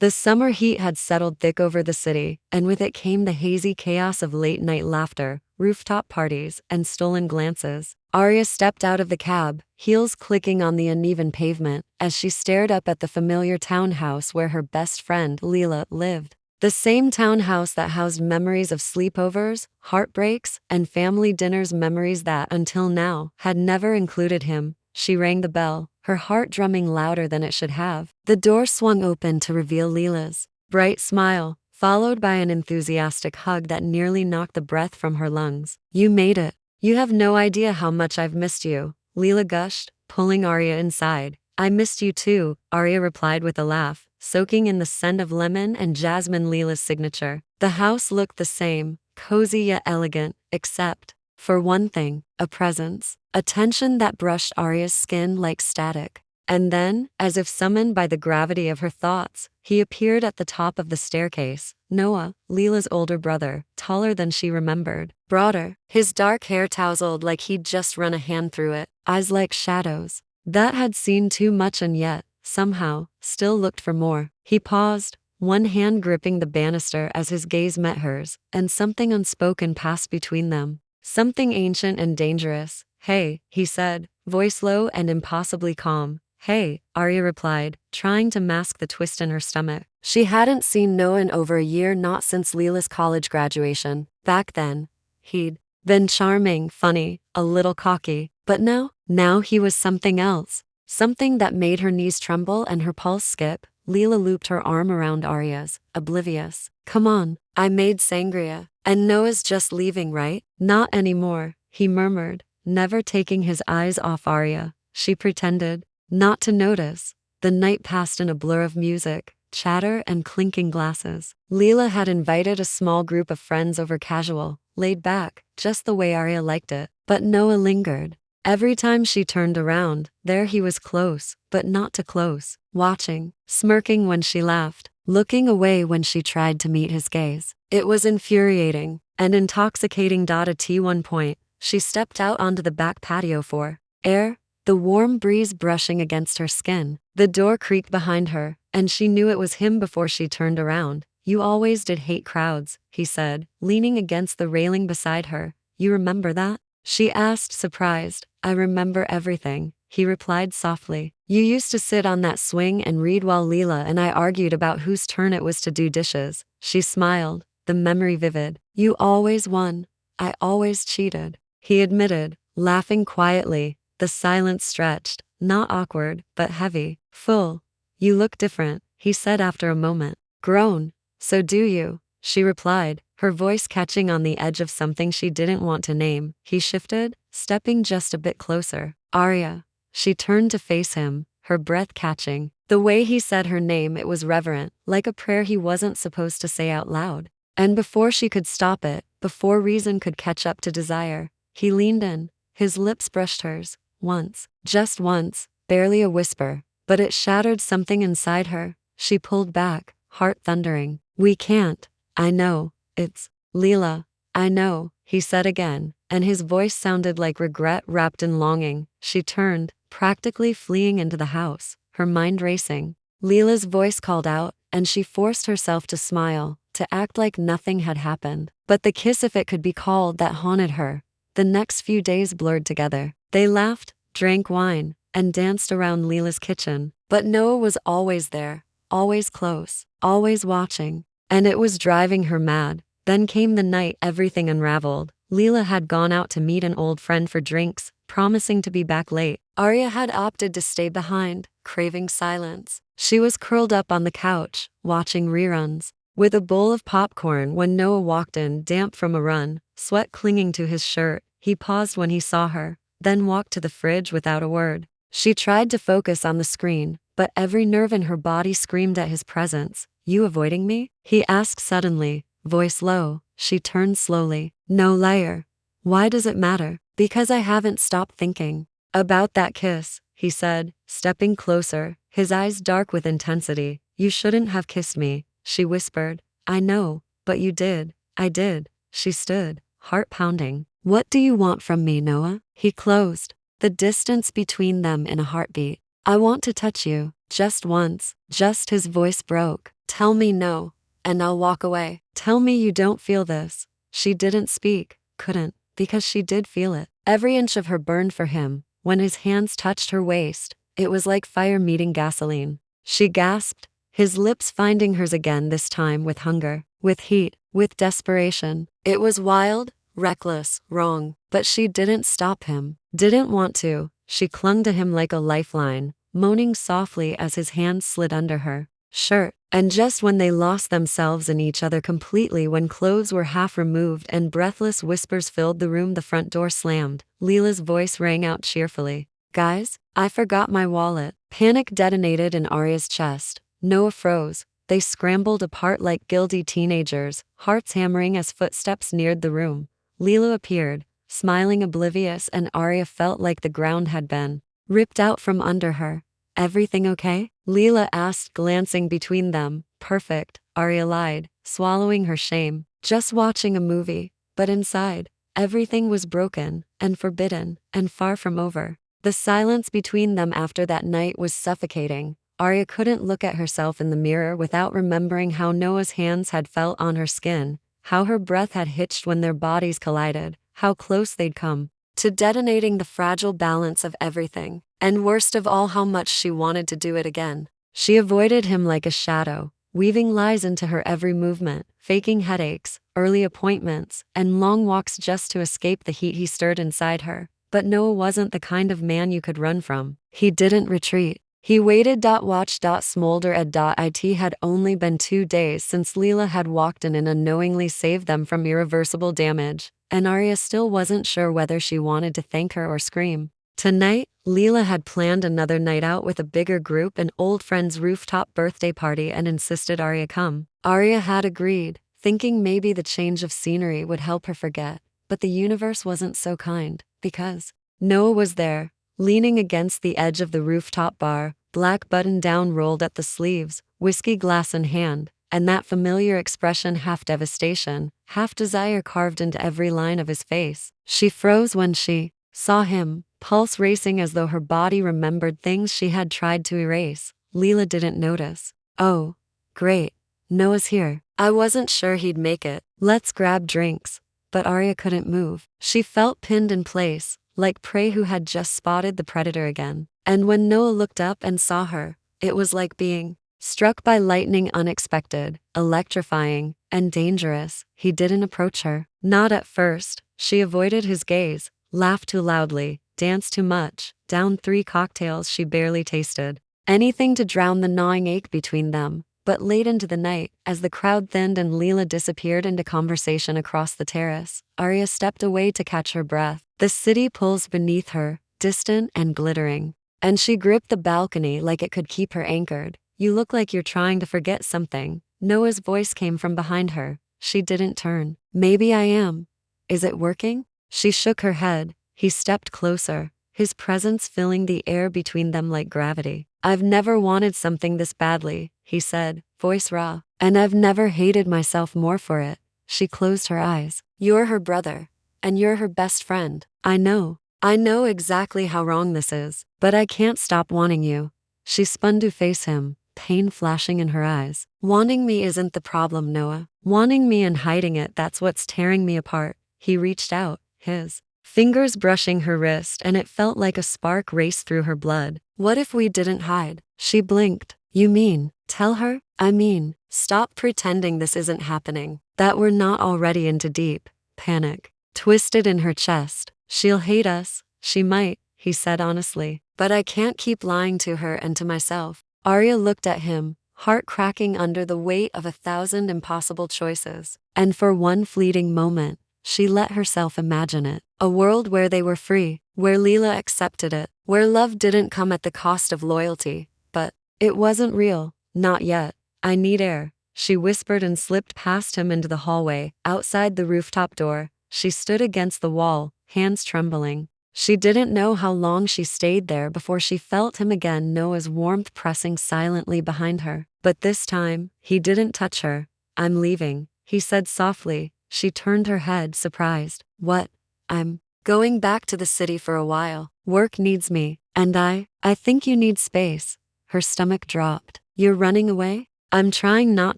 The summer heat had settled thick over the city, and with it came the hazy chaos of late-night laughter, rooftop parties, and stolen glances. Aria stepped out of the cab, heels clicking on the uneven pavement, as she stared up at the familiar townhouse where her best friend, Leela, lived. The same townhouse that housed memories of sleepovers, heartbreaks, and family dinners, memories that, until now, had never included him. She rang the bell, her heart drumming louder than it should have. The door swung open to reveal Leela's bright smile, followed by an enthusiastic hug that nearly knocked the breath from her lungs. "You made it. You have no idea how much I've missed you," Leela gushed, pulling Aria inside. "I missed you too," Aria replied with a laugh, soaking in the scent of lemon and jasmine, Leela's signature. The house looked the same, cozy yet elegant, except, for one thing, a presence, a tension that brushed Aria's skin like static. And then, as if summoned by the gravity of her thoughts, he appeared at the top of the staircase. Noah, Leela's older brother, taller than she remembered, broader, his dark hair tousled like he'd just run a hand through it, eyes like shadows that had seen too much and yet, somehow, still looked for more. He paused, one hand gripping the banister as his gaze met hers, and something unspoken passed between them. Something ancient and dangerous. "Hey," he said, voice low and impossibly calm. "Hey," Aria replied, trying to mask the twist in her stomach. She hadn't seen Noah in over a year, not since Leela's college graduation. Back then, he'd been charming, funny, a little cocky. But now he was something else. Something that made her knees tremble and her pulse skip. Leela looped her arm around Aria's, oblivious. "Come on, I made sangria. And Noah's just leaving, right?" "Not anymore," he murmured, never taking his eyes off Aria. She pretended not to notice. The night passed in a blur of music, chatter, and clinking glasses. Leela had invited a small group of friends over, casual, laid back, just the way Aria liked it. But Noah lingered. Every time she turned around, there he was, close, but not too close, watching, smirking when she laughed, looking away when she tried to meet his gaze. It was infuriating and intoxicating. At one point, she stepped out onto the back patio for air, the warm breeze brushing against her skin. The door creaked behind her, and she knew it was him before she turned around. "You always did hate crowds," he said, leaning against the railing beside her. "You remember that?" She asked, surprised. "I remember everything," he replied softly. "You used to sit on that swing and read while Leela and I argued about whose turn it was to do dishes." She smiled, the memory vivid. "You always won. I always cheated," he admitted, laughing quietly. The silence stretched, not awkward, but heavy, full. "You look different," he said after a moment. "Grown. So do you," she replied, her voice catching on the edge of something she didn't want to name. He shifted, stepping just a bit closer. "Aria." She turned to face him, her breath catching. The way he said her name, it was reverent, like a prayer he wasn't supposed to say out loud. And before she could stop it, before reason could catch up to desire, he leaned in, his lips brushed hers. Once, just once, barely a whisper, but it shattered something inside her. She pulled back, heart thundering. "We can't. I know. It's Leela. I know," he said again, and his voice sounded like regret wrapped in longing. She turned, practically fleeing into the house, her mind racing. Leela's voice called out, and she forced herself to smile, to act like nothing had happened. But the kiss, if it could be called, that haunted her. The next few days blurred together. They laughed, drank wine, and danced around Leela's kitchen. But Noah was always there, always close, always watching. And it was driving her mad. Then came the night everything unraveled. Leela had gone out to meet an old friend for drinks, promising to be back late. Aria had opted to stay behind, craving silence. She was curled up on the couch, watching reruns, with a bowl of popcorn when Noah walked in, damp from a run, sweat clinging to his shirt. He paused when he saw her, then walked to the fridge without a word. She tried to focus on the screen, but every nerve in her body screamed at his presence. "You avoiding me?" he asked suddenly, voice low. She turned slowly. "No, liar. Why does it matter?" "Because I haven't stopped thinking about that kiss," he said, stepping closer, his eyes dark with intensity. "You shouldn't have kissed me," she whispered. "I know, but you did." "I did." She stood, heart pounding. "What do you want from me, Noah?" He closed the distance between them in a heartbeat. "I want to touch you, just once." Just his voice broke. Tell me no, and I'll walk away. Tell me you don't feel this. She didn't speak, couldn't, because she did feel it. Every inch of her burned for him. When his hands touched her waist, it was like fire meeting gasoline. She gasped, his lips finding hers again, this time with hunger, with heat, with desperation. It was wild, reckless, wrong, but she didn't stop him. Didn't want to. She clung to him like a lifeline, moaning softly as his hands slid under her shirt. And just when they lost themselves in each other completely, when clothes were half removed and breathless whispers filled the room, the front door slammed. Leela's voice rang out cheerfully. Guys, I forgot my wallet. Panic detonated in Aria's chest. Noah froze. They scrambled apart like guilty teenagers, hearts hammering as footsteps neared the room. Leela appeared, smiling oblivious, and Aria felt like the ground had been ripped out from under her. Everything okay? Leela asked, glancing between them. Perfect, Aria lied, swallowing her shame. Just watching a movie. But inside, everything was broken, and forbidden, and far from over. The silence between them after that night was suffocating. Aria couldn't look at herself in the mirror without remembering how Noah's hands had felt on her skin, how her breath had hitched when their bodies collided, how close they'd come to detonating the fragile balance of everything. And worst of all, how much she wanted to do it again. She avoided him like a shadow, weaving lies into her every movement, faking headaches, early appointments, and long walks just to escape the heat he stirred inside her. But Noah wasn't the kind of man you could run from. He didn't retreat. He waited, watched, smolder, it had only been 2 days since Leela had walked in and unknowingly saved them from irreversible damage, and Aria still wasn't sure whether she wanted to thank her or scream. Tonight, Leela had planned another night out with a bigger group, an old friend's rooftop birthday party, and insisted Aria come. Aria had agreed, thinking maybe the change of scenery would help her forget, but the universe wasn't so kind, because Noah was there, leaning against the edge of the rooftop bar, black button-down rolled at the sleeves, whiskey glass in hand, and that familiar expression, half devastation, half desire, carved into every line of his face. She froze when she saw him, pulse racing as though her body remembered things she had tried to erase. Leela didn't notice. Oh, great. Noah's here. I wasn't sure he'd make it. Let's grab drinks. But Aria couldn't move. She felt pinned in place, like prey who had just spotted the predator again. And when Noah looked up and saw her, it was like being struck by lightning, unexpected, electrifying, and dangerous. He didn't approach her. Not at first. She avoided his gaze, laughed too loudly, danced too much, downed 3 cocktails she barely tasted. Anything to drown the gnawing ache between them. But late into the night, as the crowd thinned and Leela disappeared into conversation across the terrace, Aria stepped away to catch her breath. The city pulsed beneath her, distant and glittering. And she gripped the balcony like it could keep her anchored. You look like you're trying to forget something. Noah's voice came from behind her. She didn't turn. Maybe I am. Is it working? She shook her head. He stepped closer, his presence filling the air between them like gravity. I've never wanted something this badly, he said, voice raw. And I've never hated myself more for it. She closed her eyes. You're her brother. And you're her best friend. I know exactly how wrong this is, but I can't stop wanting you. She spun to face him, pain flashing in her eyes. Wanting me isn't the problem, Noah. Wanting me and hiding it, that's what's tearing me apart. He reached out, his fingers brushing her wrist, and it felt like a spark raced through her blood. What if we didn't hide? She blinked. You mean, tell her? I mean, stop pretending this isn't happening. That we're not already into deep panic. Twisted in her chest. She'll hate us. She might, he said honestly. But I can't keep lying to her and to myself. Aria looked at him, heart cracking under the weight of 1,000 impossible choices. And for one fleeting moment, she let herself imagine it. A world where they were free, where Leela accepted it, where love didn't come at the cost of loyalty. But it wasn't real, not yet. I need air, she whispered and slipped past him into the hallway. Outside the rooftop door, she stood against the wall, hands trembling. She didn't know how long she stayed there before she felt him again, Noah's warmth pressing silently behind her. But this time, he didn't touch her. I'm leaving, he said softly. She turned her head, surprised. What? I'm going back to the city for a while. Work needs me, and I think you need space. Her stomach dropped. You're running away? I'm trying not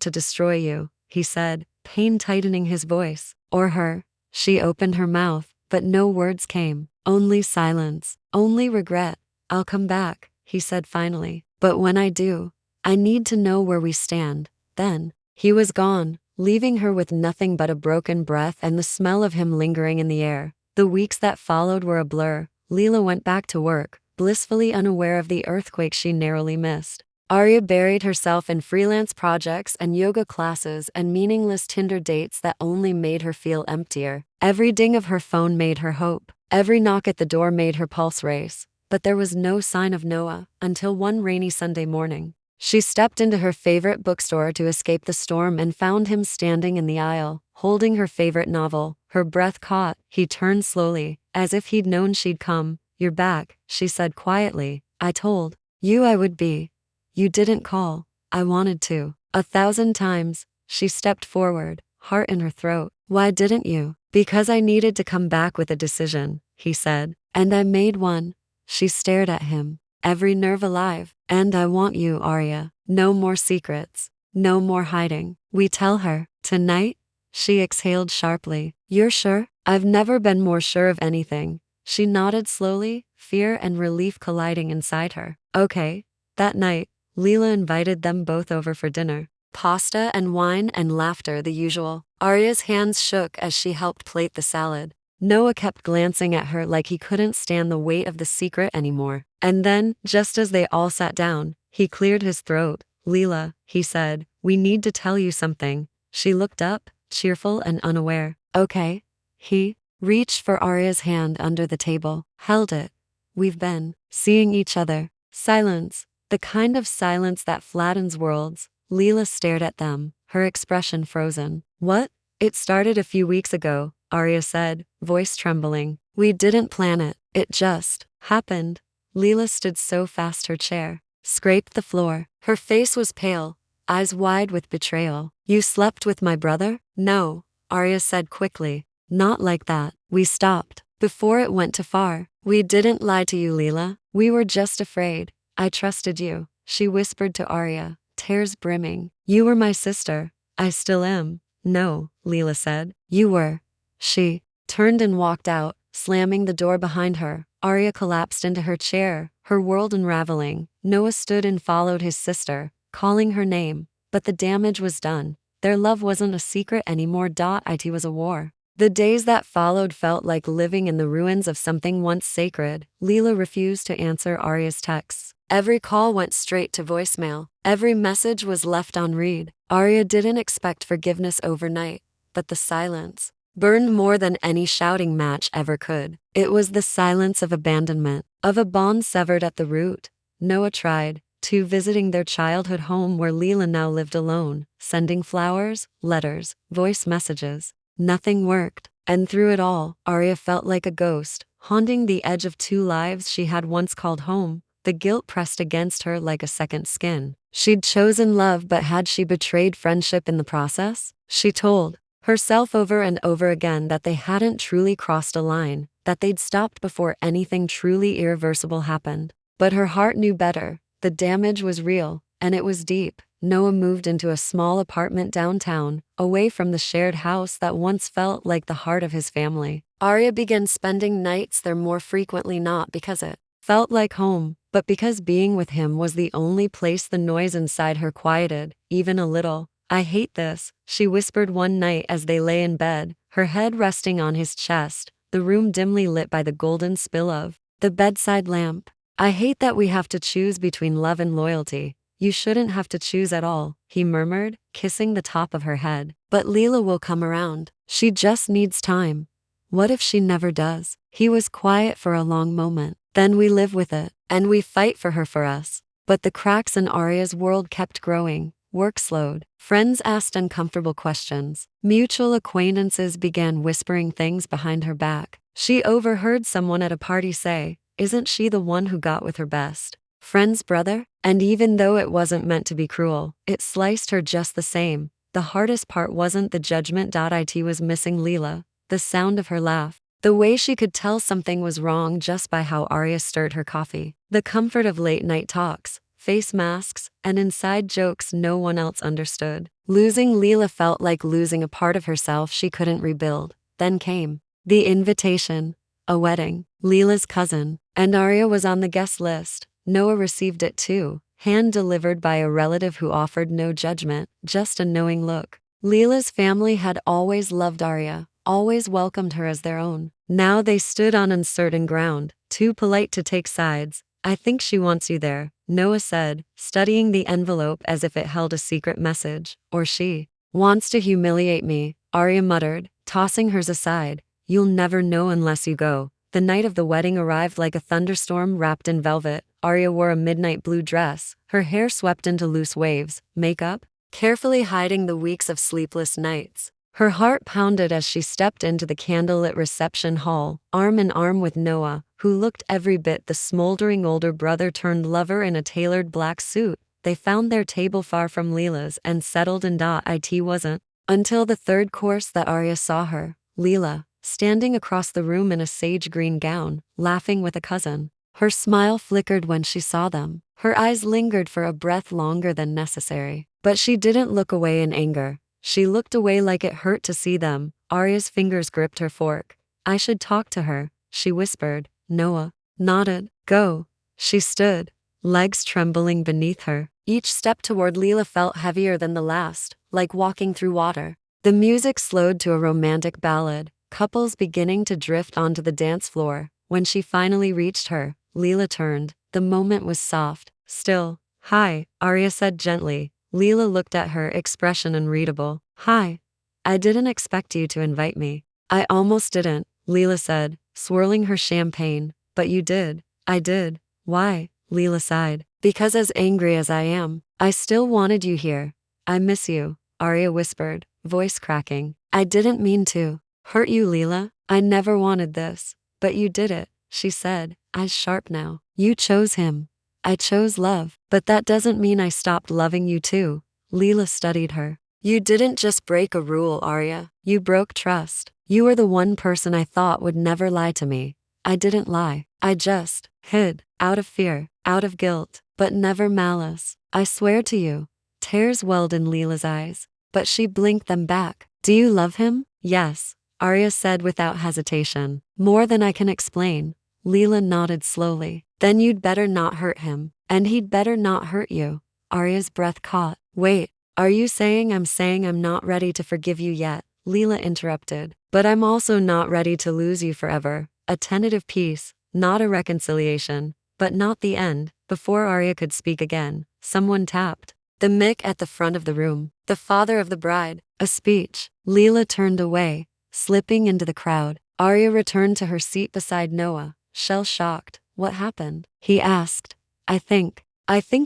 to destroy you, he said, pain tightening his voice. Or her. She opened her mouth, but no words came. Only silence. Only regret. I'll come back, he said finally. But when I do, I need to know where we stand. Then, he was gone, leaving her with nothing but a broken breath and the smell of him lingering in the air. The weeks that followed were a blur. Leela went back to work, blissfully unaware of the earthquake she narrowly missed. Aria buried herself in freelance projects and yoga classes and meaningless Tinder dates that only made her feel emptier. Every ding of her phone made her hope. Every knock at the door made her pulse race. But there was no sign of Noah until one rainy Sunday morning. She stepped into her favorite bookstore to escape the storm and found him standing in the aisle, holding her favorite novel. Her breath caught. He turned slowly, as if he'd known she'd come. You're back, she said quietly. I told you I would be. You didn't call. I wanted to. 1,000 times. She stepped forward, heart in her throat. Why didn't you? Because I needed to come back with a decision, he said. And I made one. She stared at him, every nerve alive. And I want you, Aria. No more secrets. No more hiding. We tell her. Tonight? She exhaled sharply. You're sure? I've never been more sure of anything. She nodded slowly, fear and relief colliding inside her. Okay. That night, Leela invited them both over for dinner. Pasta and wine and laughter, the usual. Aria's hands shook as she helped plate the salad. Noah kept glancing at her like he couldn't stand the weight of the secret anymore. And then, just as they all sat down, he cleared his throat. Leela, he said, we need to tell you something. She looked up, cheerful and unaware. Okay. He reached for Aria's hand under the table, held it. We've been seeing each other. Silence. The kind of silence that flattens worlds. Leela stared at them, her expression frozen. What? It started a few weeks ago, Aria said, voice trembling. We didn't plan it. It just happened. Leela stood so fast her chair scraped the floor. Her face was pale, eyes wide with betrayal. You slept with my brother? No, Aria said quickly. Not like that. We stopped before it went too far. We didn't lie to you, Leela. We were just afraid. I trusted you, she whispered to Aria, tears brimming. You were my sister. I still am. No, Leela said. You were. She turned and walked out, slamming the door behind her. Aria collapsed into her chair, her world unraveling. Noah stood and followed his sister, calling her name. But the damage was done. Their love wasn't a secret anymore. It was a war. The days that followed felt like living in the ruins of something once sacred. Leela refused to answer Aria's texts. Every call went straight to voicemail. Every message was left on read. Aria didn't expect forgiveness overnight, but the silence burned more than any shouting match ever could. It was the silence of abandonment, of a bond severed at the root. Noah tried, visiting their childhood home where Leela now lived alone, sending flowers, letters, voice messages. Nothing worked, and through it all, Aria felt like a ghost, haunting the edge of two lives she had once called home. The guilt pressed against her like a second skin. She'd chosen love, but had she betrayed friendship in the process? She told herself over and over again that they hadn't truly crossed a line, that they'd stopped before anything truly irreversible happened. But her heart knew better. The damage was real, and it was deep. Noah moved into a small apartment downtown, away from the shared house that once felt like the heart of his family. Aria began spending nights there more frequently, not because it felt like home, but because being with him was the only place the noise inside her quieted, even a little. I hate this, she whispered one night as they lay in bed, her head resting on his chest, the room dimly lit by the golden spill of the bedside lamp. I hate that we have to choose between love and loyalty. You shouldn't have to choose at all, he murmured, kissing the top of her head. But Leela will come around. She just needs time. What if she never does? He was quiet for a long moment. Then we live with it, and we fight for her, for us. But the cracks in Aria's world kept growing. Work slowed. Friends asked uncomfortable questions. Mutual acquaintances began whispering things behind her back. She overheard someone at a party say, "Isn't she the one who got with her best friend's brother?" And even though it wasn't meant to be cruel, it sliced her just the same. The hardest part wasn't the judgment. It was missing Leela, the sound of her laugh, the way she could tell something was wrong just by how Aria stirred her coffee, the comfort of late night talks, face masks, and inside jokes no one else understood. Losing Leela felt like losing a part of herself she couldn't rebuild. Then came the invitation, a wedding, Leela's cousin, and Aria was on the guest list. Noah received it too, hand-delivered by a relative who offered no judgment, just a knowing look. Leela's family had always loved Aria, always welcomed her as their own. Now they stood on uncertain ground, too polite to take sides. I think she wants you there, Noah said, studying the envelope as if it held a secret message. Or she wants to humiliate me, Aria muttered, tossing hers aside. You'll never know unless you go. The night of the wedding arrived like a thunderstorm wrapped in velvet. Aria wore a midnight blue dress, her hair swept into loose waves, makeup carefully hiding the weeks of sleepless nights. Her heart pounded as she stepped into the candlelit reception hall, arm in arm with Noah, who looked every bit the smoldering older brother turned lover in a tailored black suit. They found their table far from Leela's and settled in. It wasn't until the third course that Aria saw her, Leela, standing across the room in a sage green gown, laughing with a cousin. Her smile flickered when she saw them. Her eyes lingered for a breath longer than necessary. But she didn't look away in anger. She looked away like it hurt to see them. Aria's fingers gripped her fork. I should talk to her, she whispered. Noah nodded. Go. She stood, legs trembling beneath her. Each step toward Leela felt heavier than the last, like walking through water. The music slowed to a romantic ballad, couples beginning to drift onto the dance floor. When she finally reached her, Leela turned. The moment was soft, still. Hi, Aria said gently. Leela looked at her, expression unreadable. Hi. I didn't expect you to invite me. I almost didn't, Leela said, swirling her champagne. But you did. I did. Why? Leela sighed. Because as angry as I am, I still wanted you here. I miss you, Aria whispered, voice cracking. I didn't mean to hurt you, Leela. I never wanted this. But you did it, she said, eyes sharp now. You chose him. I chose love. But that doesn't mean I stopped loving you too. Leela studied her. You didn't just break a rule, Aria. You broke trust. You were the one person I thought would never lie to me. I didn't lie. I just hid, out of fear, out of guilt, but never malice. I swear to you. Tears welled in Leela's eyes, but she blinked them back. Do you love him? Yes, Aria said without hesitation. More than I can explain. Leela nodded slowly. Then you'd better not hurt him, and he'd better not hurt you. Aria's breath caught. Wait, are you saying I'm not ready to forgive you yet? Leela interrupted. But I'm also not ready to lose you forever. A tentative peace, not a reconciliation, but not the end. Before Aria could speak again, someone tapped the mic at the front of the room. The father of the bride. A speech. Leela turned away, slipping into the crowd. Aria returned to her seat beside Noah, shell-shocked. What happened? He asked. I think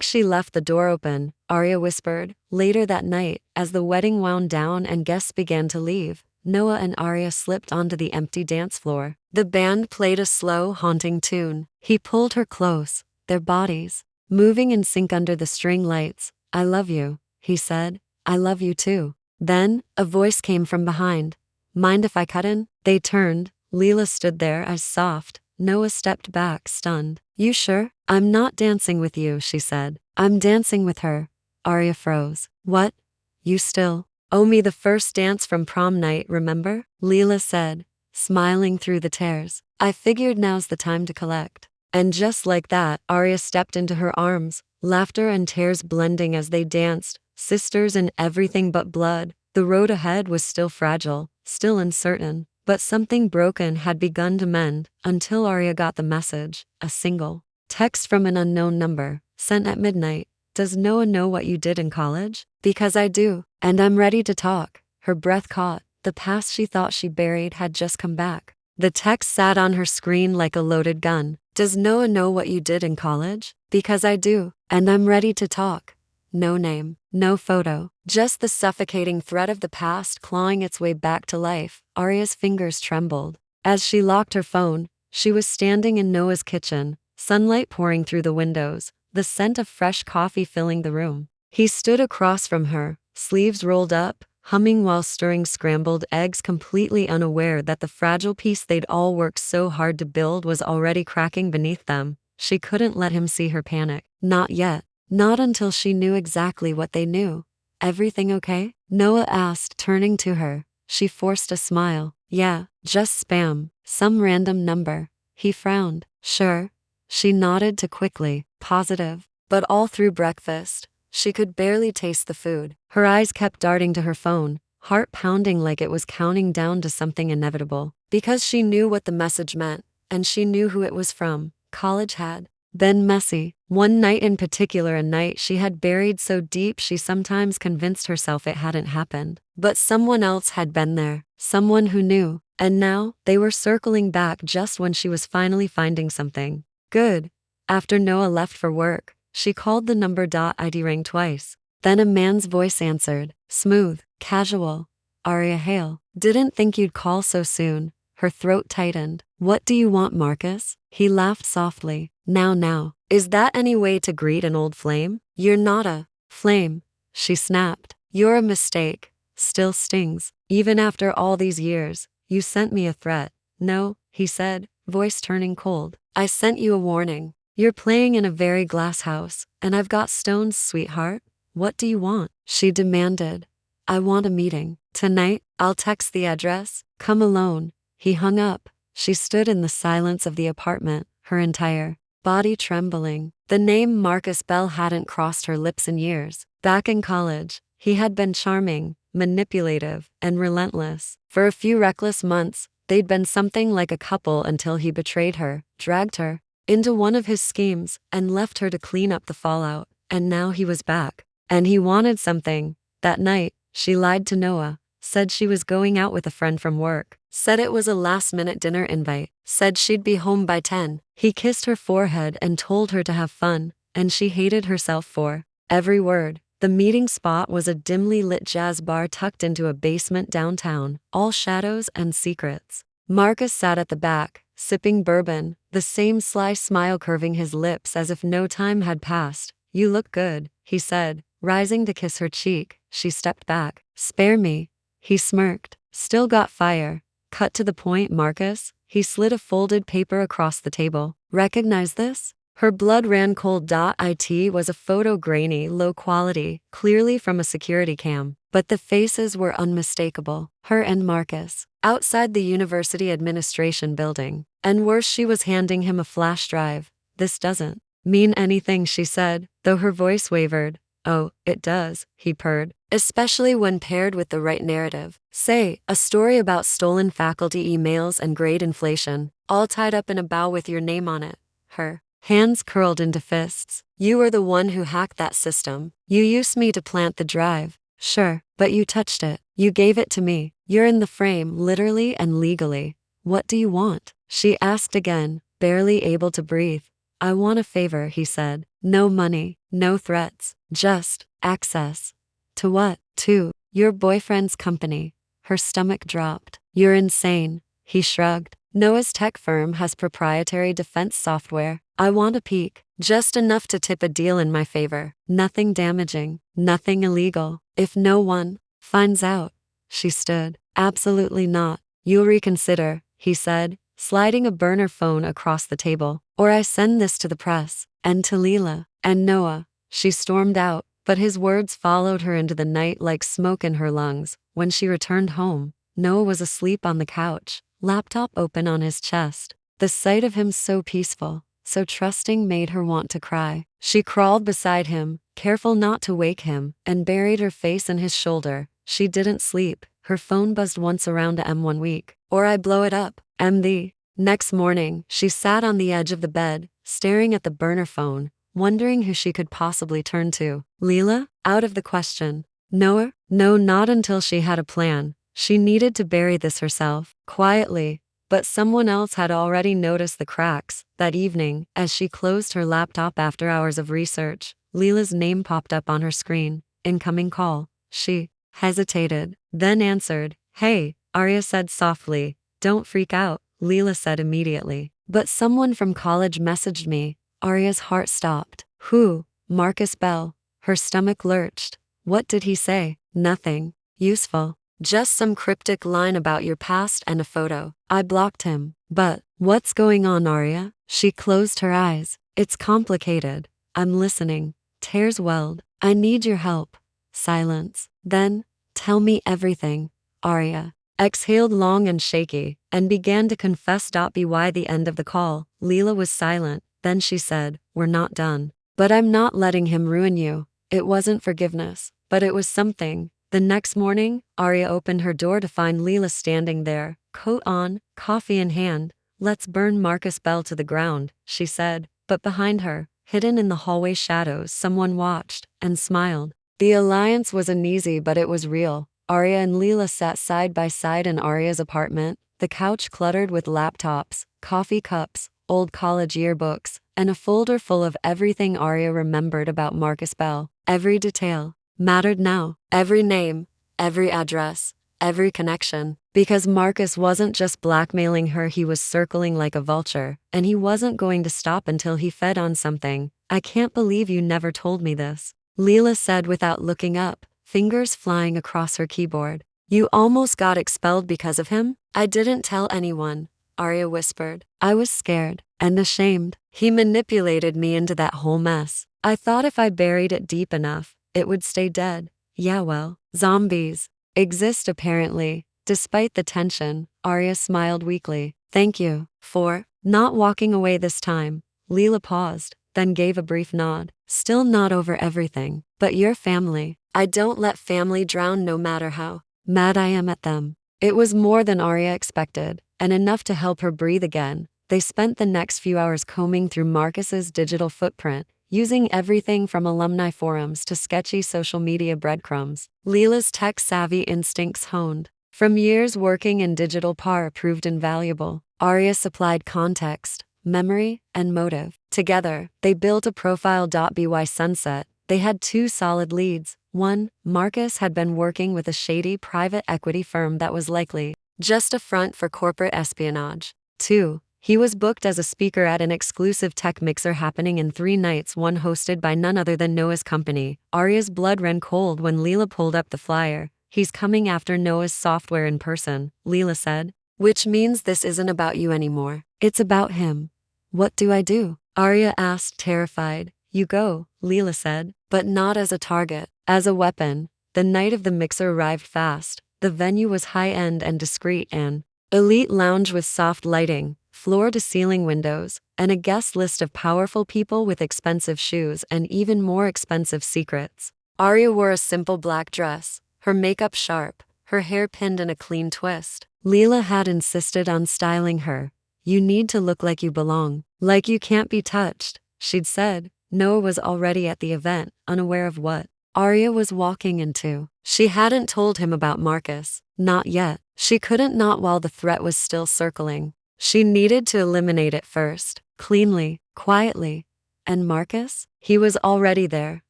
she left the door open, Aria whispered. Later that night, as the wedding wound down and guests began to leave, Noah and Aria slipped onto the empty dance floor. The band played a slow, haunting tune. He pulled her close, their bodies moving in sync under the string lights. I love you, he said. I love you too. Then, a voice came from behind. Mind if I cut in? They turned. Leela stood there, eyes soft. Noah stepped back, stunned. You sure? I'm not dancing with you, she said. I'm dancing with her. Aria froze. What? You still owe me the first dance from prom night, remember? Leela said, smiling through the tears. I figured now's the time to collect. And just like that, Aria stepped into her arms, laughter and tears blending as they danced, sisters in everything but blood. The road ahead was still fragile, still uncertain. But something broken had begun to mend, until Aria got the message, a single text from an unknown number, sent at midnight. Does Noah know what you did in college? Because I do, and I'm ready to talk. Her breath caught. The past she thought she buried had just come back. The text sat on her screen like a loaded gun. Does Noah know what you did in college? Because I do, and I'm ready to talk. No name, no photo, just the suffocating threat of the past clawing its way back to life. Aria's fingers trembled. As she locked her phone, she was standing in Noah's kitchen, sunlight pouring through the windows, the scent of fresh coffee filling the room. He stood across from her, sleeves rolled up, humming while stirring scrambled eggs, completely unaware that the fragile piece they'd all worked so hard to build was already cracking beneath them. She couldn't let him see her panic. Not yet. Not until she knew exactly what they knew. Everything okay? Noah asked, turning to her. She forced a smile. Yeah, just spam. Some random number. He frowned. Sure. She nodded too quickly. Positive. But all through breakfast, she could barely taste the food. Her eyes kept darting to her phone, heart pounding like it was counting down to something inevitable. Because she knew what the message meant, and she knew who it was from. College had been messy. One night in particular, a night she had buried so deep she sometimes convinced herself it hadn't happened. But someone else had been there, someone who knew, and now they were circling back just when she was finally finding something. Good. After Noah left for work, she called the number. ID rang twice. Then a man's voice answered, smooth, casual. Aria Hale. Didn't think you'd call so soon. Her throat tightened. What do you want, Marcus? He laughed softly. Now. Is that any way to greet an old flame? You're not a flame, she snapped. You're a mistake. Still stings. Even after all these years, you sent me a threat. No, he said, voice turning cold. I sent you a warning. You're playing in a very glass house, and I've got stones, sweetheart. What do you want? She demanded. I want a meeting. Tonight, I'll text the address. Come alone. He hung up. She stood in the silence of the apartment, her entire body trembling. The name Marcus Bell hadn't crossed her lips in years. Back in college, he had been charming, manipulative, and relentless. For a few reckless months, they'd been something like a couple until he betrayed her, dragged her into one of his schemes, and left her to clean up the fallout. And now he was back. And he wanted something. That night, she lied to Noah, said she was going out with a friend from work, said it was a last-minute dinner invite, said she'd be home by 10. He kissed her forehead and told her to have fun, and she hated herself for every word. The meeting spot was a dimly lit jazz bar tucked into a basement downtown, all shadows and secrets. Marcus sat at the back, sipping bourbon, the same sly smile curving his lips as if no time had passed. You look good, he said, rising to kiss her cheek. She stepped back. Spare me. He smirked. Still got fire. Cut to the point, Marcus. He slid a folded paper across the table. Recognize this? Her blood ran cold. It was a photo, grainy, low quality, clearly from a security cam. But the faces were unmistakable. Her and Marcus. Outside the university administration building. And worse, she was handing him a flash drive. This doesn't mean anything, she said, though her voice wavered. Oh, it does, he purred. Especially when paired with the right narrative. Say, a story about stolen faculty emails and grade inflation, all tied up in a bow with your name on it. Her hands curled into fists. You were the one who hacked that system. You used me to plant the drive. Sure, but you touched it. You gave it to me. You're in the frame, literally and legally. What do you want? She asked again, barely able to breathe. I want a favor, he said. No money, no threats, just access. To what? To your boyfriend's company. Her stomach dropped. You're insane, he shrugged. Noah's tech firm has proprietary defense software. I want a peek, just enough to tip a deal in my favor. Nothing damaging, nothing illegal. If no one finds out. She stood. Absolutely not. You'll reconsider, he said, sliding a burner phone across the table. Or I send this to the press, and to Leela, and Noah. She stormed out, but his words followed her into the night like smoke in her lungs. When she returned home, Noah was asleep on the couch, laptop open on his chest. The sight of him so peaceful, so trusting made her want to cry. She crawled beside him, careful not to wake him, and buried her face in his shoulder. She didn't sleep. Her phone buzzed once around M1 week. Or I blow it up. The next morning, she sat on the edge of the bed, staring at the burner phone, wondering who she could possibly turn to. Leela? Out of the question. Noah? No, not until she had a plan. She needed to bury this herself, quietly. But someone else had already noticed the cracks. That evening, as she closed her laptop after hours of research, Leela's name popped up on her screen. Incoming call. She hesitated, then answered. Hey, Aria said softly. Don't freak out, Leela said immediately. But someone from college messaged me. Aria's heart stopped. Who? Marcus Bell. Her stomach lurched. What did he say? Nothing useful. Just some cryptic line about your past and a photo. I blocked him. But what's going on, Aria? She closed her eyes. It's complicated. I'm listening. Tears welled. I need your help. Silence. Then, tell me everything. Aria exhaled long and shaky, and began to confess. By the end of the call, Leela was silent. Then she said, we're not done. But I'm not letting him ruin you. It wasn't forgiveness, but it was something. The next morning, Aria opened her door to find Leela standing there, coat on, coffee in hand. Let's burn Marcus Bell to the ground, she said, but behind her, hidden in the hallway shadows, someone watched and smiled. The alliance was uneasy, but it was real. Aria and Leela sat side by side in Aria's apartment, the couch cluttered with laptops, coffee cups, old college yearbooks, and a folder full of everything Aria remembered about Marcus Bell. Every detail mattered now. Every name, every address, every connection. Because Marcus wasn't just blackmailing her, he was circling like a vulture, and he wasn't going to stop until he fed on something. I can't believe you never told me this, Leela said without looking up, fingers flying across her keyboard. You almost got expelled because of him? I didn't tell anyone, Aria whispered. I was scared and ashamed. He manipulated me into that whole mess. I thought if I buried it deep enough, it would stay dead. Yeah, well, zombies exist apparently. Despite the tension, Aria smiled weakly. Thank you for not walking away this time. Leela paused, then gave a brief nod. Still not over everything, but your family. I don't let family drown no matter how mad I am at them. It was more than Aria expected, and enough to help her breathe again. They spent the next few hours combing through Marcus's digital footprint, using everything from alumni forums to sketchy social media breadcrumbs. Leela's tech-savvy instincts honed from years working in digital PR proved invaluable. Aria supplied context, memory, and motive. Together, they built a profile. By sunset, they had two solid leads. One, Marcus had been working with a shady private equity firm that was likely just a front for corporate espionage. Two, he was booked as a speaker at an exclusive tech mixer happening in 3 nights, one hosted by none other than Noah's company. Aria's blood ran cold when Leela pulled up the flyer. He's coming after Noah's software in person, Leela said. Which means this isn't about you anymore. It's about him. What do I do? Aria asked, terrified. You go, Leela said, but not as a target, as a weapon. The night of the mixer arrived fast. The venue was high-end and discreet, an elite lounge with soft lighting, floor-to-ceiling windows, and a guest list of powerful people with expensive shoes and even more expensive secrets. Aria wore a simple black dress, her makeup sharp, her hair pinned in a clean twist. Leela had insisted on styling her. You need to look like you belong, like you can't be touched, she'd said. Noah was already at the event, unaware of what Aria was walking into. She hadn't told him about Marcus, not yet. She couldn't, not while the threat was still circling. She needed to eliminate it first, cleanly, quietly. And Marcus? He was already there,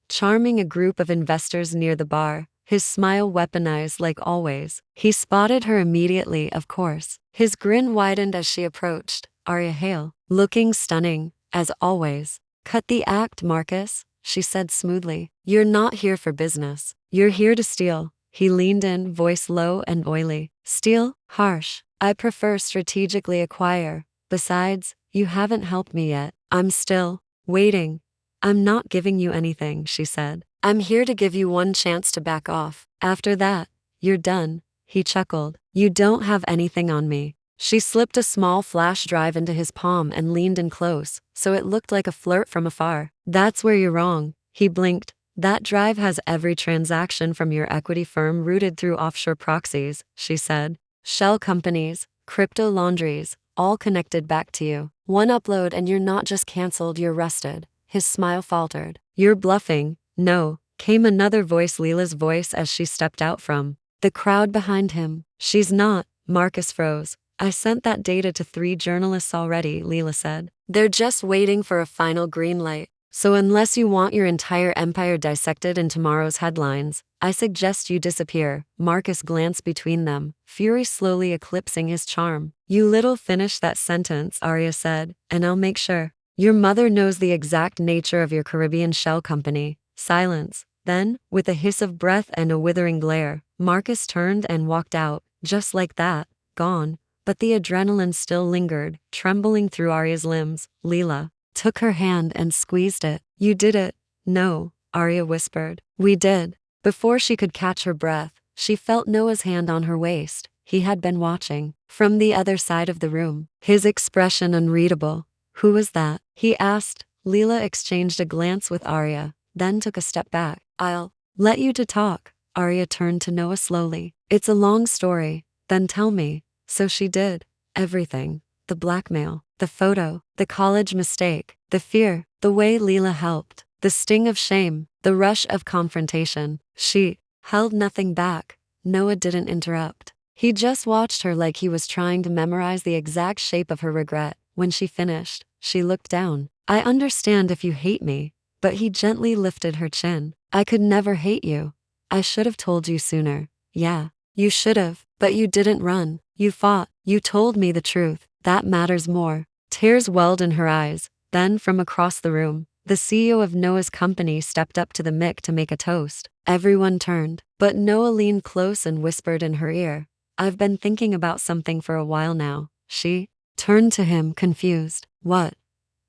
charming a group of investors near the bar, his smile weaponized like always. He spotted her immediately, of course. His grin widened as she approached. Aria Hale, looking stunning, as always. Cut the act, Marcus, she said smoothly. You're not here for business. You're here to steal. He leaned in, voice low and oily. Steal? Harsh. I prefer strategically acquire. Besides, you haven't helped me yet. I'm still waiting. I'm not giving you anything, she said. I'm here to give you one chance to back off. After that, you're done. He chuckled. You don't have anything on me. She slipped a small flash drive into his palm and leaned in close, so it looked like a flirt from afar. That's where you're wrong. He blinked. That drive has every transaction from your equity firm routed through offshore proxies, she said. Shell companies, crypto laundries, all connected back to you. One upload and you're not just canceled, you're arrested. His smile faltered. You're bluffing. No, came another voice, Leela's voice, as she stepped out from the crowd behind him. She's not. Marcus froze. I sent that data to 3 journalists already, Leela said. They're just waiting for a final green light. So unless you want your entire empire dissected in tomorrow's headlines, I suggest you disappear. Marcus glanced between them, fury slowly eclipsing his charm. You little finish that sentence, Aria said, and I'll make sure. Your mother knows the exact nature of your Caribbean shell company. Silence. Then, with a hiss of breath and a withering glare, Marcus turned and walked out, just like that, gone. But the adrenaline still lingered, trembling through Aria's limbs. Leela took her hand and squeezed it. You did it. No, Aria whispered. We did. Before she could catch her breath, she felt Noah's hand on her waist. He had been watching from the other side of the room, his expression unreadable. Who was that? He asked. Leela exchanged a glance with Aria, then took a step back. I'll let you to talk. Aria turned to Noah slowly. It's a long story. Then tell me. So she did everything. The blackmail, the photo, the college mistake, the fear, the way Leela helped, the sting of shame, the rush of confrontation. She held nothing back. Noah didn't interrupt. He just watched her like he was trying to memorize the exact shape of her regret. When she finished, she looked down. I understand if you hate me, but he gently lifted her chin. I could never hate you. I should have told you sooner. Yeah, you should have, but you didn't run. You fought. You told me the truth. That matters more. Tears welled in her eyes. Then from across the room, the CEO of Noah's company stepped up to the mic to make a toast. Everyone turned, but Noah leaned close and whispered in her ear. I've been thinking about something for a while now. She turned to him, confused. What?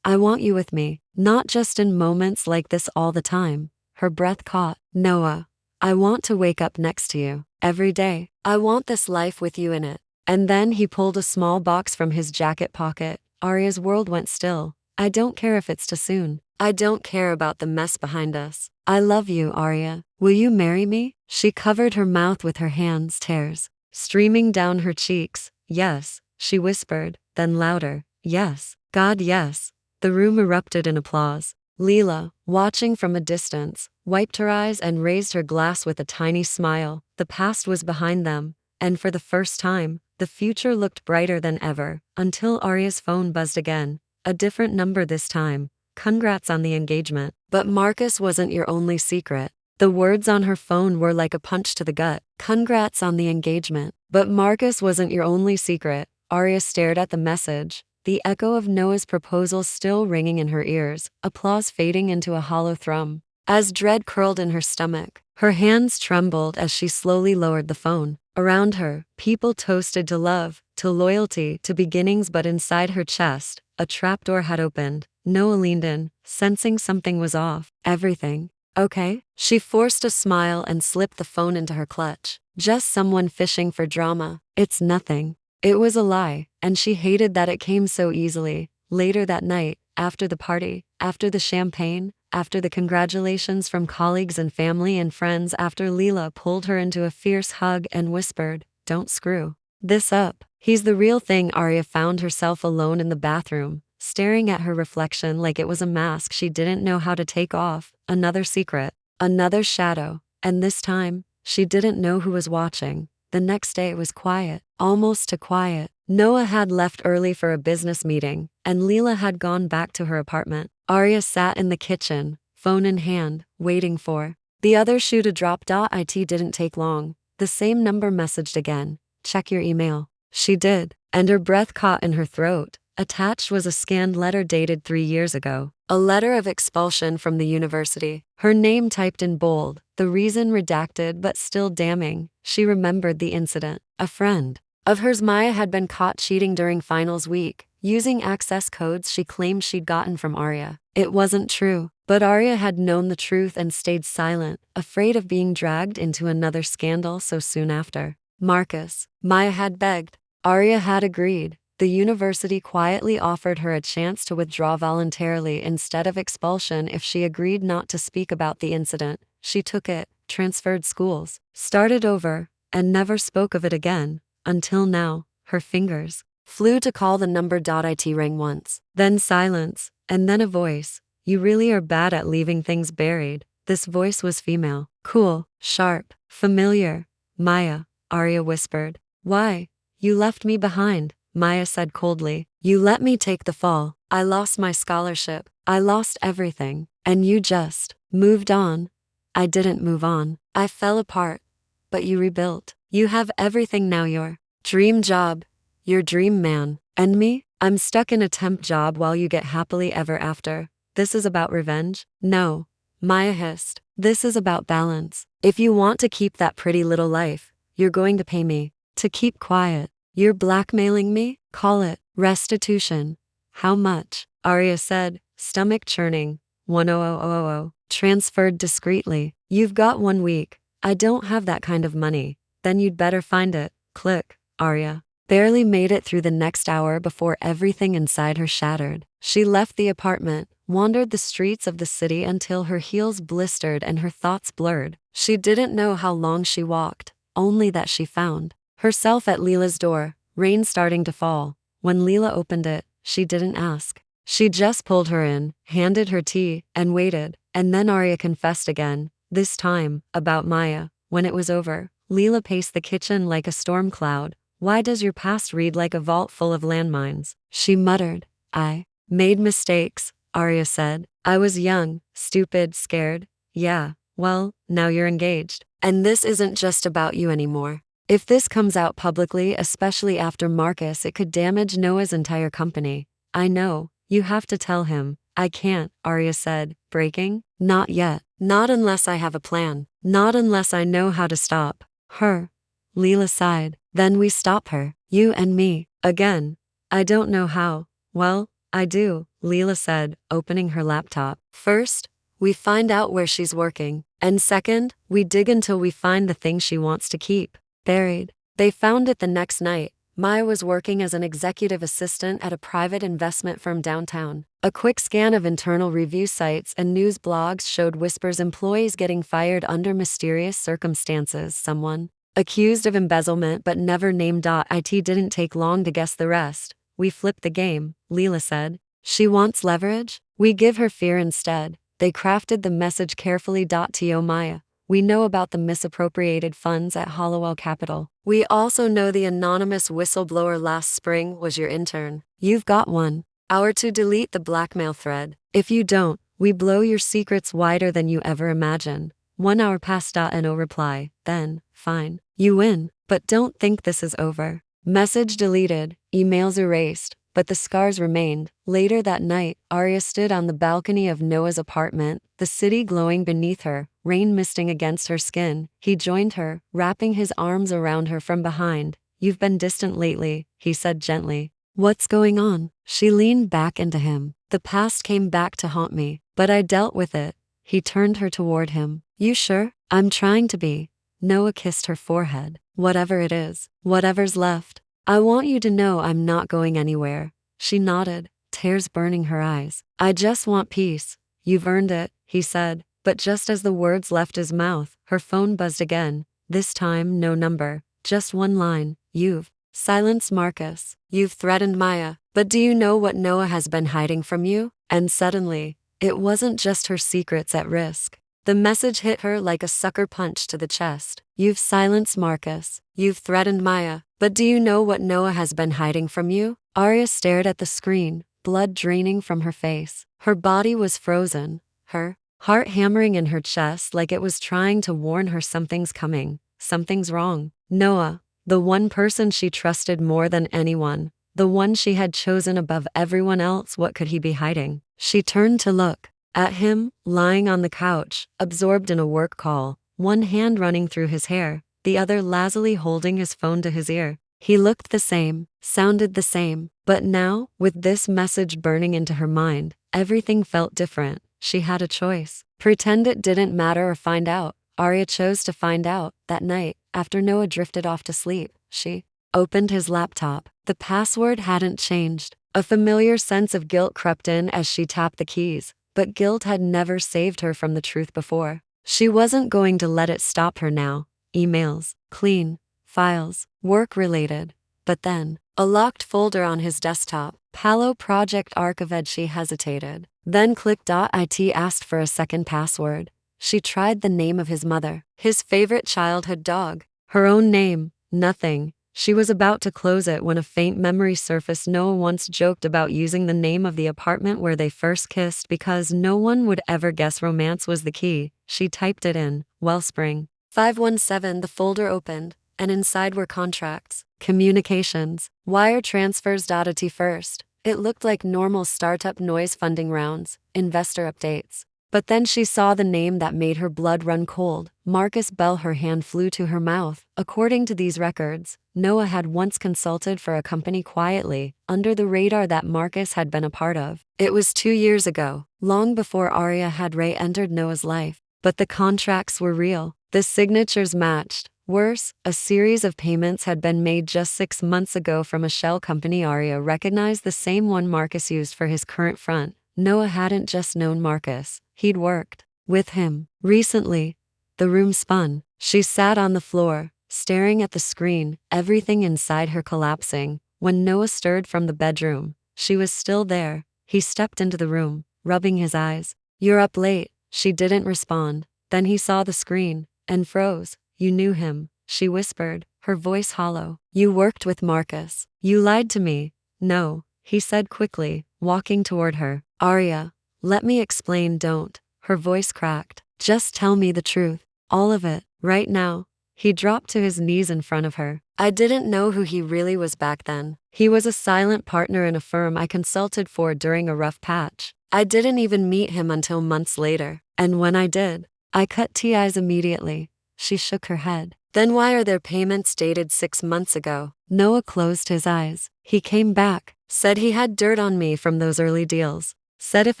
I want you with me, not just in moments like this all the time. Her breath caught. Noah, I want to wake up next to you every day. I want this life with you in it. And then he pulled a small box from his jacket pocket. Aria's world went still. I don't care if it's too soon. I don't care about the mess behind us. I love you, Aria. Will you marry me? She covered her mouth with her hands, tears streaming down her cheeks. Yes, she whispered, then louder. Yes. God, yes. The room erupted in applause. Leela, watching from a distance, wiped her eyes and raised her glass with a tiny smile. The past was behind them, and for the first time, the future looked brighter than ever, until Aria's phone buzzed again. A different number this time. Congrats on the engagement. But Marcus wasn't your only secret. The words on her phone were like a punch to the gut. Congrats on the engagement. But Marcus wasn't your only secret. Aria stared at the message, the echo of Noah's proposal still ringing in her ears, applause fading into a hollow thrum. As dread curled in her stomach, her hands trembled as she slowly lowered the phone. Around her, people toasted to love, to loyalty, to beginnings, but inside her chest, a trapdoor had opened. Noah leaned in, sensing something was off. Everything okay? She forced a smile and slipped the phone into her clutch. Just someone fishing for drama. It's nothing. It was a lie, and she hated that it came so easily. Later that night, after the party, after the champagne, after the congratulations from colleagues and family and friends, after Leela pulled her into a fierce hug and whispered, "Don't screw this up. He's the real thing." Aria found herself alone in the bathroom, staring at her reflection like it was a mask she didn't know how to take off. Another secret, another shadow, and this time, she didn't know who was watching. The next day it was quiet, almost too quiet. Noah had left early for a business meeting, and Leela had gone back to her apartment. Aria sat in the kitchen, phone in hand, waiting for the other shoe to drop. It didn't take long. The same number messaged again. Check your email. She did, and her breath caught in her throat. Attached was a scanned letter dated 3 years ago. A letter of expulsion from the university. Her name typed in bold, the reason redacted but still damning. She remembered the incident. A friend of hers, Maya, had been caught cheating during finals week, using access codes she claimed she'd gotten from Aria. It wasn't true, but Aria had known the truth and stayed silent, afraid of being dragged into another scandal so soon after. Marcus, Maya had begged. Aria had agreed. The university quietly offered her a chance to withdraw voluntarily instead of expulsion if she agreed not to speak about the incident. She took it, transferred schools, started over, and never spoke of it again, until now. Her fingers flew to call the number. It rang once, then silence, and then a voice. You really are bad at leaving things buried. This voice was female, cool, sharp, familiar. Maya, Aria whispered. Why? You left me behind. Maya said coldly. You let me take the fall. I lost my scholarship. I lost everything. And you just moved on. I didn't move on. I fell apart. But you rebuilt. You have everything now. Your dream job. Your dream man. And me? I'm stuck in a temp job while you get happily ever after. This is about revenge? No. Maya hissed. This is about balance. If you want to keep that pretty little life, you're going to pay me to keep quiet. You're blackmailing me? Call it restitution. How much? Aria said, stomach churning. 100,000. Transferred discreetly. You've got 1 week. I don't have that kind of money. Then you'd better find it. Click. Aria barely made it through the next hour before everything inside her shattered. She left the apartment, wandered the streets of the city until her heels blistered and her thoughts blurred. She didn't know how long she walked, only that she found herself at Leela's door, rain starting to fall. When Leela opened it, she didn't ask. She just pulled her in, handed her tea, and waited. And then Aria confessed again, this time, about Maya. When it was over, Leela paced the kitchen like a storm cloud. Why does your past read like a vault full of landmines? She muttered. I made mistakes, Aria said. I was young, stupid, scared. Yeah, well, now you're engaged. And this isn't just about you anymore. If this comes out publicly, especially after Marcus, it could damage Noah's entire company. I know, you have to tell him. I can't, Aria said, breaking. Not yet. Not unless I have a plan. Not unless I know how to stop her. Leela sighed. Then we stop her. You and me. Again. I don't know how. Well, I do, Leela said, opening her laptop. First, we find out where she's working. And second, we dig until we find the thing she wants to keep buried. They found it the next night. Maya was working as an executive assistant at a private investment firm downtown. A quick scan of internal review sites and news blogs showed Whisper's employees getting fired under mysterious circumstances. Someone accused of embezzlement but never named. It didn't take long to guess the rest. We flipped the game, Leela said. She wants leverage? We give her fear instead. They crafted the message carefully. To Maya. We know about the misappropriated funds at Hollowell Capital. We also know the anonymous whistleblower last spring was your intern. You've got 1 hour to delete the blackmail thread. If you don't, we blow your secrets wider than you ever imagine. 1 hour passed. No reply. Then, fine. You win. But don't think this is over. Message deleted, emails erased, but the scars remained. Later that night, Aria stood on the balcony of Noah's apartment, the city glowing beneath her, rain misting against her skin. He joined her, wrapping his arms around her from behind. You've been distant lately, he said gently. What's going on? She leaned back into him. The past came back to haunt me, but I dealt with it. He turned her toward him. You sure? I'm trying to be. Noah kissed her forehead. Whatever it is, whatever's left. I want you to know I'm not going anywhere. She nodded, tears burning her eyes. I just want peace. You've earned it, he said. But just as the words left his mouth, her phone buzzed again. This time, no number, just one line. You've silenced Marcus. You've threatened Maya. But do you know what Noah has been hiding from you? And suddenly, it wasn't just her secrets at risk. The message hit her like a sucker punch to the chest. You've silenced Marcus. You've threatened Maya. But do you know what Noah has been hiding from you? Aria stared at the screen, blood draining from her face. Her body was frozen, her heart hammering in her chest like it was trying to warn her something's coming, something's wrong. Noah, the one person she trusted more than anyone, the one she had chosen above everyone else. What could he be hiding? She turned to look at him, lying on the couch, absorbed in a work call, one hand running through his hair, the other lazily holding his phone to his ear. He looked the same, sounded the same, but now, with this message burning into her mind, everything felt different. She had a choice. Pretend it didn't matter or find out. Aria chose to find out. That night, after Noah drifted off to sleep, she opened his laptop. The password hadn't changed. A familiar sense of guilt crept in as she tapped the keys, but guilt had never saved her from the truth before. She wasn't going to let it stop her now. Emails, clean, files, work-related. But then, a locked folder on his desktop, Palo Project Archived. She hesitated, then clicked. It asked for a second password. She tried the name of his mother, his favorite childhood dog, her own name, nothing. She was about to close it when a faint memory surfaced. Noah once joked about using the name of the apartment where they first kissed because no one would ever guess romance was the key. She typed it in, Wellspring 517. The folder opened, and inside were contracts, communications, wire transfers. At first, it looked like normal startup noise, funding rounds, investor updates. But then she saw the name that made her blood run cold. Marcus Bell. Her hand flew to her mouth. According to these records, Noah had once consulted for a company quietly, under the radar, that Marcus had been a part of. It was 2 years ago. long before Aria had re-entered Noah's life. But the contracts were real. The signatures matched. Worse, a series of payments had been made just 6 months ago from a shell company. Aria recognized the same one Marcus used for his current front. Noah hadn't just known Marcus, he'd worked with him. Recently, the room spun. She sat on the floor, staring at the screen, everything inside her collapsing. When Noah stirred from the bedroom, she was still there. He stepped into the room, rubbing his eyes. "You're up late." She didn't respond. Then he saw the screen and froze. "You knew him," she whispered, her voice hollow. "You worked with Marcus. You lied to me." "No," he said quickly, walking toward her. "Aria, let me explain." "Don't." Her voice cracked. "Just tell me the truth. All of it, right now." He dropped to his knees in front of her. "I didn't know who he really was back then. He was a silent partner in a firm I consulted for during a rough patch. I didn't even meet him until months later. And when I did, I cut ties immediately." She shook her head. "Then why are there payments dated 6 months ago?" Noah closed his eyes. "He came back, said he had dirt on me from those early deals. Said if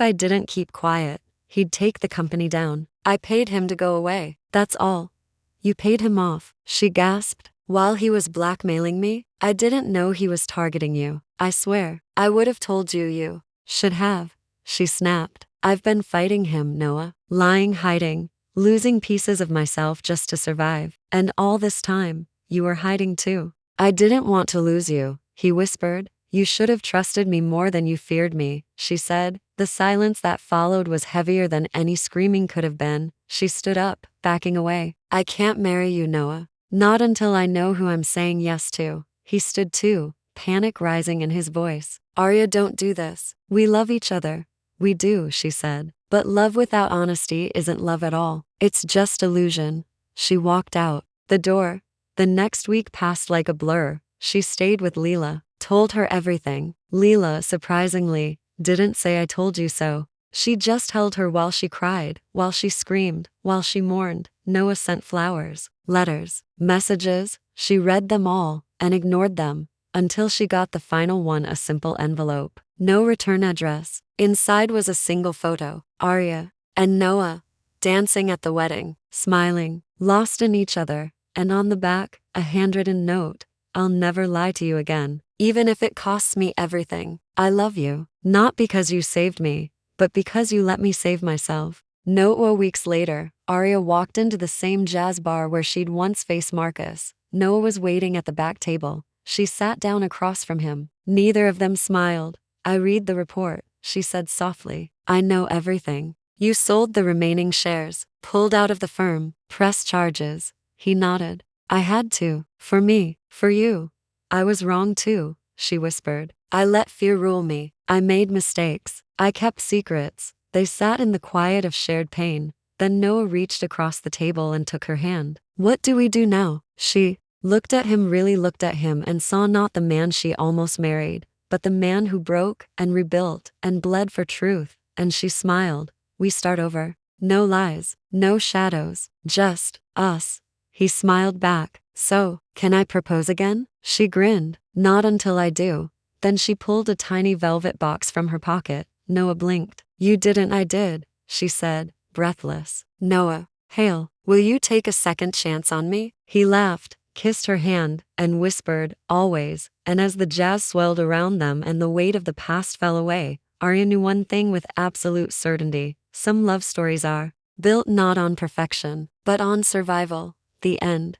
I didn't keep quiet, he'd take the company down. I paid him to go away. That's all." "You paid him off," she gasped. "While he was blackmailing me? I didn't know he was targeting you. I swear, I would have told you. You should have," she snapped. "I've been fighting him, Noah. Lying, hiding, losing pieces of myself just to survive. And all this time, you were hiding too." "I didn't want to lose you," he whispered. "You should have trusted me more than you feared me," she said. The silence that followed was heavier than any screaming could have been. She stood up, backing away. "I can't marry you, Noah. Not until I know who I'm saying yes to." He stood too, panic rising in his voice. "Aria, don't do this. We love each other." "We do," she said. "But love without honesty isn't love at all. It's just illusion." She walked out the door. The next week passed like a blur. She stayed with Leela, told her everything. Leela, surprisingly, didn't say "I told you so." She just held her while she cried, while she screamed, while she mourned. Noah sent flowers, letters, messages. She read them all and ignored them until she got the final one, a simple envelope. No return address. Inside was a single photo, Aria and Noah, dancing at the wedding, smiling, lost in each other, and on the back, a handwritten note. "I'll never lie to you again, even if it costs me everything. I love you, not because you saved me, but because you let me save myself." Noah. Weeks later, Aria walked into the same jazz bar where she'd once faced Marcus. Noah was waiting at the back table. She sat down across from him. Neither of them smiled. "I read the report," she said softly. "I know everything. You sold the remaining shares, pulled out of the firm, pressed charges." He nodded. "I had to. For me, for you. I was wrong too," she whispered. "I let fear rule me. I made mistakes. I kept secrets." They sat in the quiet of shared pain. Then Noah reached across the table and took her hand. "What do we do now?" She looked at him, really looked at him, and saw not the man she almost married, but the man who broke and rebuilt and bled for truth. And she smiled. "We start over. No lies, no shadows, just us." He smiled back. "So, can I propose again?" She grinned. "Not until I do." Then she pulled a tiny velvet box from her pocket. Noah blinked. "You didn't." "I did," she said, breathless. "Noah, Hale, will you take a second chance on me?" He laughed, kissed her hand, and whispered, "Always." And as the jazz swelled around them and the weight of the past fell away, Aria knew one thing with absolute certainty. Some love stories are built not on perfection, but on survival. The end.